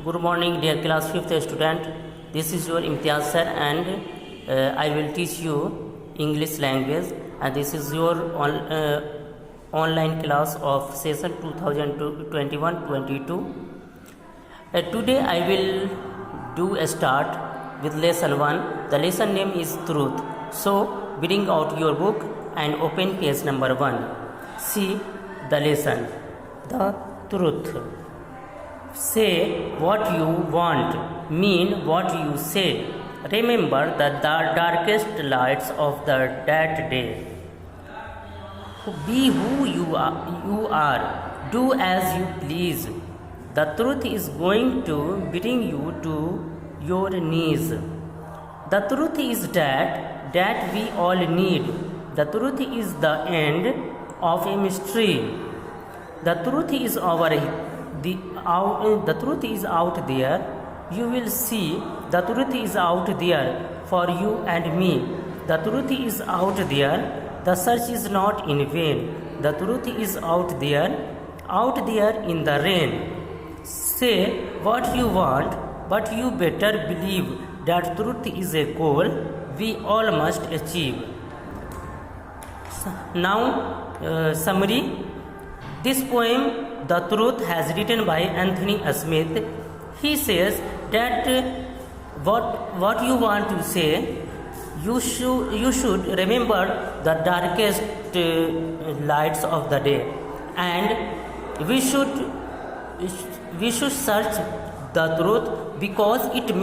Good morning, dear class 5th student. This is your Imtiaz sir, and I will teach you English language. And this is your online class of session 2021-22. Today I will do a start with lesson 1. The lesson name is truth. So bring out your book and open page number 1. See the lesson. The truth. Say what you want, mean what you say. Remember the darkest lights of that day. Be who you are. Do as you please. The truth is going to bring you to your knees. The truth is that we all need. The truth is the end of a mystery. The truth is the truth is out there. You will see the truth is out there for you and me. The truth is out there. The search is not in vain. The truth is out there in the rain. Say what you want, but you better believe that truth is a goal we all must achieve. Now, summary. This poem, The Truth, has written by Anthony Smith. He says that what you want to say, you should remember the darkest lights of the day, and we should search the truth because it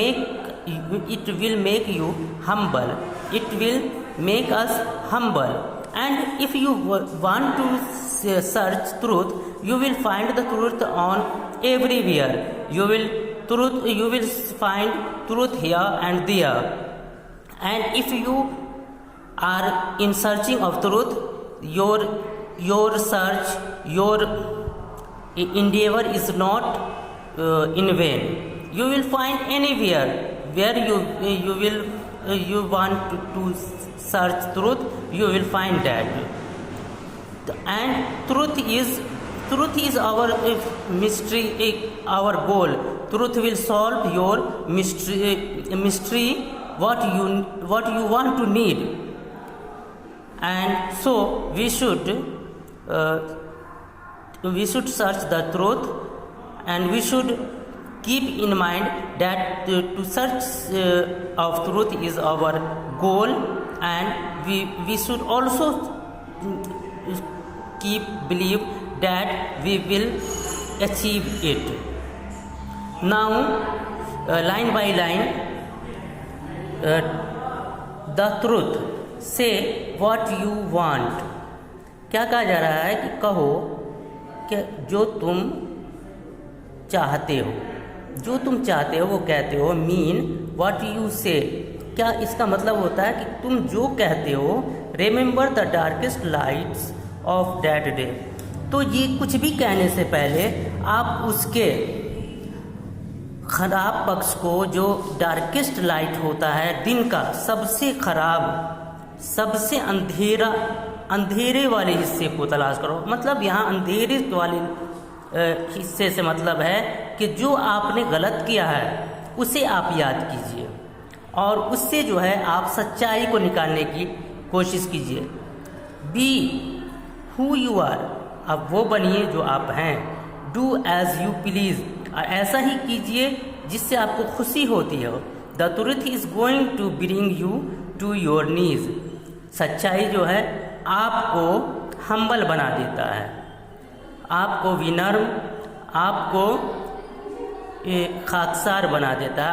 will make you humble. It will make us humble. And if you want to search truth, you will find the truth on everywhere. You will find truth here and there. And if you are in searching of truth, your search, your endeavor is not in vain. You will find anywhere where you want to search truth, you will find that. And truth is our mystery, our goal. Truth will solve your mystery, what you want to need. And so we should search the truth, and we should keep in mind that to search of truth is our goal. And we should also believe that we will achieve it. Now, line by line, the truth. Say what you want. क्या कहा जा रहा है कि कहो कि जो तुम चाहते हो वो कहते हो. मीन व्हाट यू से. क्या इसका मतलब होता है कि तुम जो कहते हो, remember the darkest lights of that day. तो ये कुछ भी कहने से पहले आप उसके खराब पक्ष को, जो डार्केस्ट लाइट होता है दिन का, सबसे खराब, सबसे अंधेरे वाले हिस्से को तलाश करो. मतलब यहाँ अंधेरे वाले हिस्से से मतलब है कि जो आपने गलत किया है उसे आप याद कीजिए, और उससे जो है आप सच्चाई को निकालने की कोशिश कीजिए. Be who you are. अब वो बनिए जो आप हैं. Do as you please. ऐसा ही कीजिए जिससे आपको खुशी होती हो. The truth is going to bring you to your knees. सच्चाई जो है आपको हम्बल बना देता है, आपको विनम्र, आपको खाकसार बना देता है.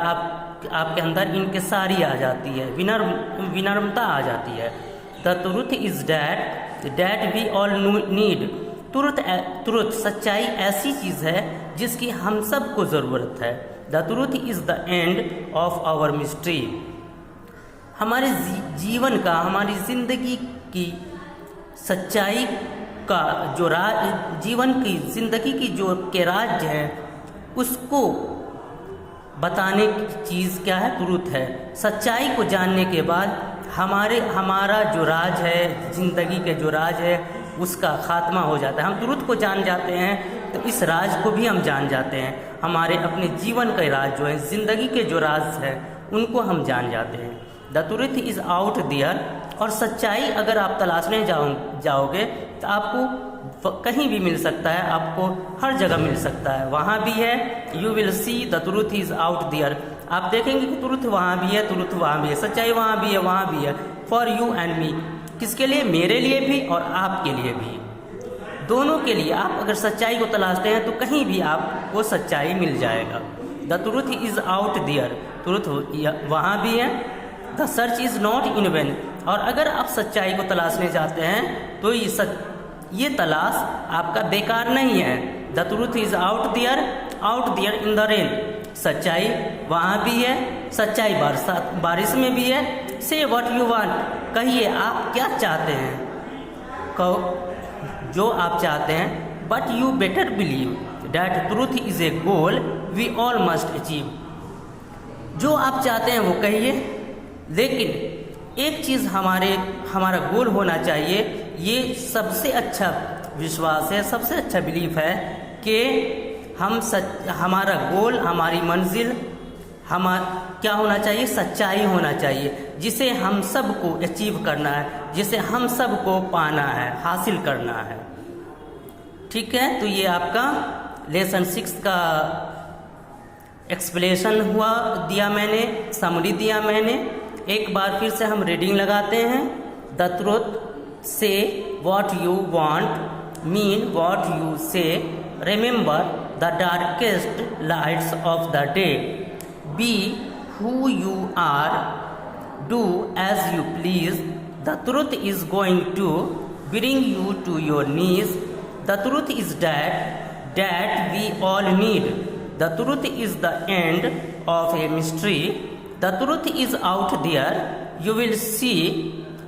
आपके अंदर इंकिसारी आ जाती है, विनम्रता आ जाती है. The truth is that we all need. Truth सच्चाई ऐसी चीज़ है जिसकी हम सबको ज़रूरत है. The truth is the end of our mystery. हमारे जीवन का, हमारी जिंदगी की सच्चाई का जो जीवन की जिंदगी की जो के राज है, उसको बताने की चीज़ क्या है? ट्रूथ है. सच्चाई को जानने के बाद हमारा जो राज है, जिंदगी के जो राज है, उसका खात्मा हो जाता है. हम ट्रूथ को जान जाते हैं तो इस राज को भी हम जान जाते हैं। हमारे अपने जीवन के राज जो है, ज़िंदगी के जो राज है, उनको हम जान जाते हैं। The truth is out there, और सच्चाई अगर आप तलाशने जाओगे तो आपको कहीं भी मिल सकता है, आपको हर जगह मिल सकता है। वहाँ भी है, you will see the truth is out there, आप देखेंगे कि ट्रूथ वहाँ भी है, ट्रूथ वहाँ भी है, सच्चाई वहाँ भी है, वहाँ भी है। फॉर यू एंड मी, किसके लिए? मेरे लिए भी और आपके लिए भी, दोनों के लिए। आप अगर सच्चाई को तलाशते हैं तो कहीं भी आपको सच्चाई मिल जाएगा। The truth is out there, truth वहाँ भी है। The search is not in vain, और अगर आप सच्चाई को तलाशने जाते हैं तो ये तलाश आपका बेकार नहीं है। The truth is out there in the rain, सच्चाई वहाँ भी है, सच्चाई बारिश में भी है। से व्हाट यू वांट, कहिए आप क्या चाहते हैं, कहो जो आप चाहते हैं। But you better believe that truth is a goal we all must achieve, जो आप चाहते हैं वो कहिए, लेकिन एक चीज़ हमारा गोल होना चाहिए। ये सबसे अच्छा विश्वास है, सबसे अच्छा बिलीफ है कि हमारा गोल, हमारी मंजिल क्या होना चाहिए? सच्चाई होना चाहिए, जिसे हम सबको अचीव करना है, जिसे हम सबको पाना है, हासिल करना है। ठीक है, तो ये आपका लेसन 6 का एक्सप्लेनेशन दिया मैंने, समरी दिया मैंने। एक बार फिर से हम रीडिंग लगाते हैं। The truth say what you want, mean what you say, remember the darkest lights of the day, be who you are, do as you please, the truth is going to bring you to your knees, the truth is that we all need, the truth is the end of a mystery, the truth is out there, you will see,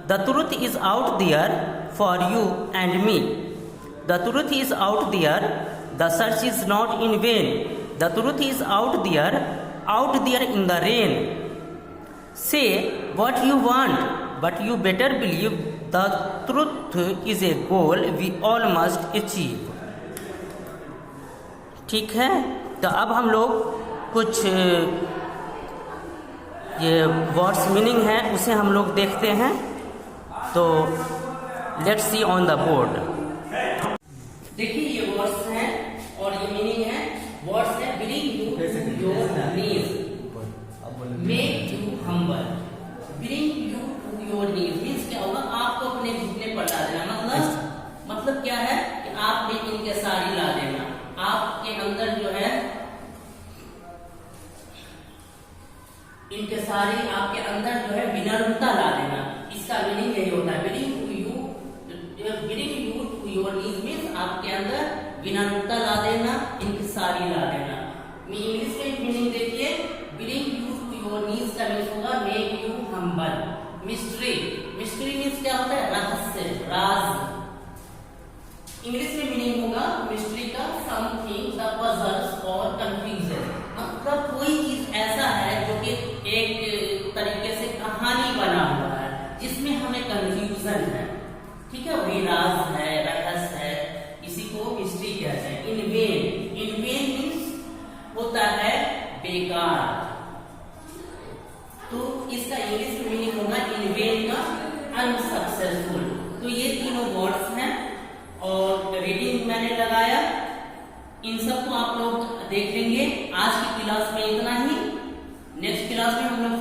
the truth is out there for you and me, the truth is out there, the search is not in vain, the truth is out there in the rain. Say what you want, but you better believe the truth is a goal we all must achieve. ठीक है, तो अब हम लोग कुछ ये words meaning है उसे हम लोग देखते हैं। तो let's see on the board. देखिए ये वर्ड्स हैं और ये मीनिंग है। वर्ड्स है bring you to your knees, make you humble, bring you to your knees means क्या होगा? आपको अपने घुटने पर ला देना। मतलब क्या है कि आपने इनके सारी ला देना, आपके अंदर जो है इनके सारी आपके अंदर जो है विनम्रता ला देना। इसका मीनिंग यही होता है, bring you to your knees means आपके अंदर विनम्रता ला देना, इनकी सारी ला देना। इंग्लिश में मीनिंग देखिए, bring you to your knees का मीनिंग होगा make you humble. Mystery means क्या होता है? रहस्य, राज। इंग्लिश में मीनिंग होगा मिस्ट्री का समथिंग द पजल्स और कंफ्यूजन, मतलब कोई चीज ऐसा है जो कि एक तरीके से कहानी बना हुआ है जिसमें हमें कंफ्यूजन है। ठीक है, वही राज है, रहस्य है, इसी को मिस्ट्री कहते हैं। इनवेन मीन्स होता है बेकार, तो इसका इंग्लिश में मीनिंग होगा इनवेन का अनसक्सेसफुल। तो ये तीनों वर्ड्स हैं और रीडिंग मैंने लगाया, इन सबको आप लोग देख लेंगे। आज की क्लास में इतना ही, नेक्स्ट क्लास में हम लोग